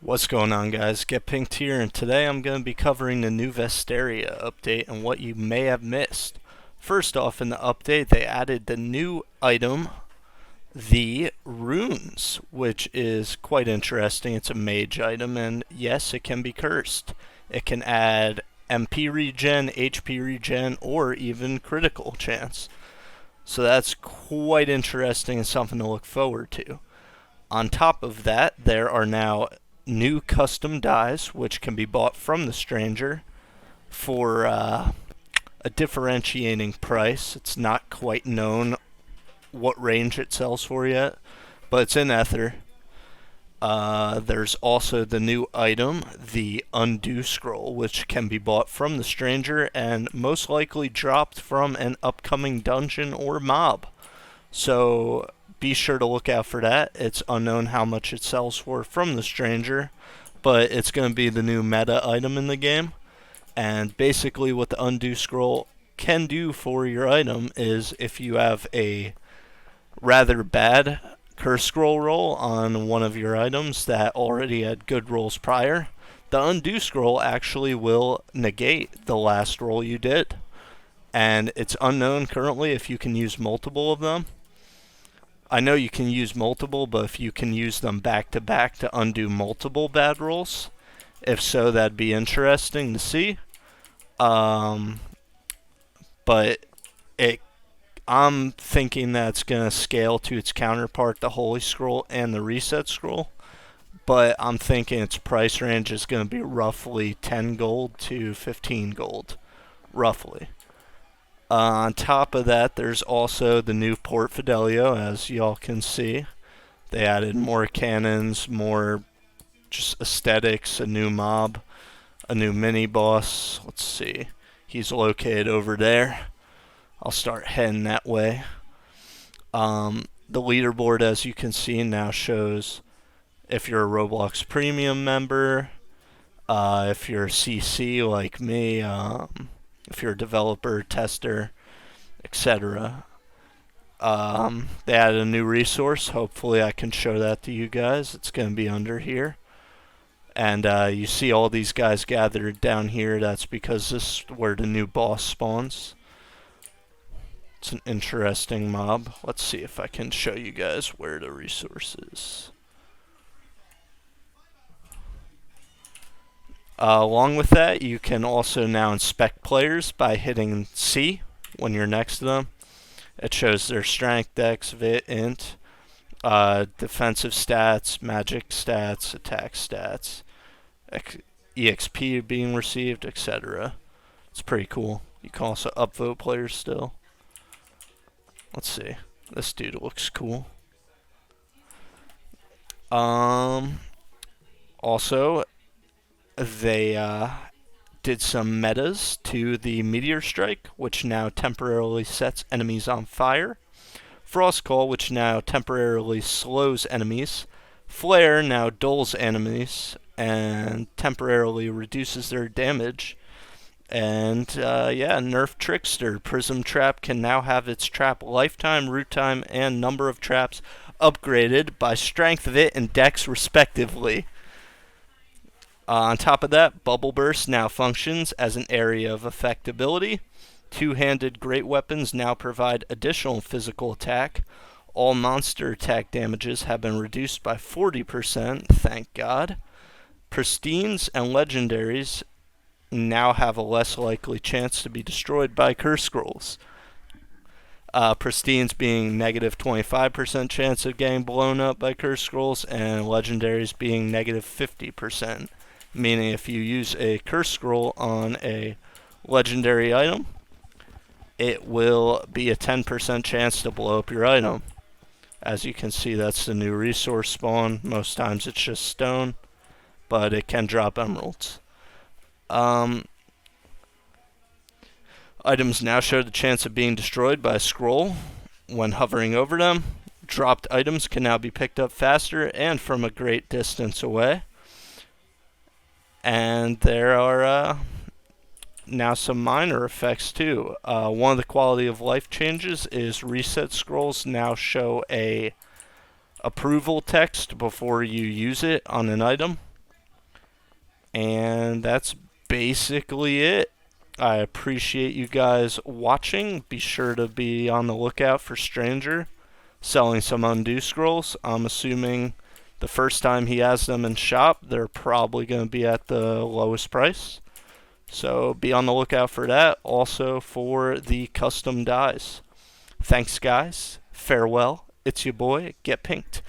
What's going on, guys? GetPinked here, and today I'm going to be covering the new Vesteria update and what you may have missed. First off, in the update, they added the new item, the runes, which is quite interesting. It's a mage item, and yes, it can be cursed. It can add MP regen, HP regen, or even critical chance. So that's quite interesting and something to look forward to. On top of that, there are now new custom dies, which can be bought from the stranger for a differentiating price. It's not quite known what range it sells for yet, but it's in Ether. There's also the new item, the Undo Scroll, which can be bought from the stranger and most likely dropped from an upcoming dungeon or mob. So be sure to look out for that. It's unknown how much it sells for from the stranger, but it's going to be the new meta item in the game. And basically what the Undo Scroll can do for your item is if you have a rather bad curse scroll roll on one of your items that already had good rolls prior, the Undo Scroll actually will negate the last roll you did. And it's unknown currently if you can use multiple of them. I know you can use multiple, but if you can use them back to back to undo multiple bad rolls, if so, that'd be interesting to see. But I'm thinking that it's going to scale to its counterpart, the Holy Scroll and the Reset Scroll. But I'm thinking its price range is going to be roughly 10 gold to 15 gold, roughly. On top of that, there's also the new Port Fidelio, as y'all can see. They added more cannons, more just aesthetics, a new mob, a new mini-boss. Let's see. He's located over there. I'll start heading that way. The leaderboard, as you can see, now shows if you're a Roblox Premium member, if you're a CC like me, if you're a developer, tester, etc. They added a new resource. Hopefully I can show that to you guys. It's going to be under here. And you see all these guys gathered down here. That's because this is where the new boss spawns. It's an interesting mob. Let's see if I can show you guys where the resource is. Along with that, you can also now inspect players by hitting C when you're next to them. It shows their strength, dex, vit, int, defensive stats, magic stats, attack stats, EXP being received, etc. It's pretty cool. You can also upvote players still. Let's see. This dude looks cool. Also, they did some metas to the Meteor Strike, which now temporarily sets enemies on fire. Frost Call, which now temporarily slows enemies. Flare now dulls enemies and temporarily reduces their damage. And yeah, Nerf Trickster. Prism Trap can now have its trap lifetime, root time, and number of traps upgraded by strength, vit, and dex respectively. On top of that, Bubble Burst now functions as an area of effectability. Two-handed great weapons now provide additional physical attack. All monster attack damages have been reduced by 40%, thank God. Pristines and legendaries now have a less likely chance to be destroyed by curse scrolls. Pristines being negative 25% chance of getting blown up by curse scrolls, and legendaries being negative 50%. Meaning if you use a curse scroll on a legendary item, it will be a 10% chance to blow up your item. As you can see, that's the new resource spawn. Most times it's just stone, but it can drop emeralds. Items now show the chance of being destroyed by a scroll when hovering over them. Dropped items can now be picked up faster and from a great distance away. And there are now some minor effects too. One of the quality of life changes is reset scrolls now show a approval text before you use it on an item. And that's basically it. I appreciate you guys watching. Be sure to be on the lookout for Stranger selling some undo scrolls. I'm assuming the first time he has them in shop, they're probably going to be at the lowest price. So be on the lookout for that. Also for the custom dies. Thanks, guys. Farewell. It's your boy, GetPinked.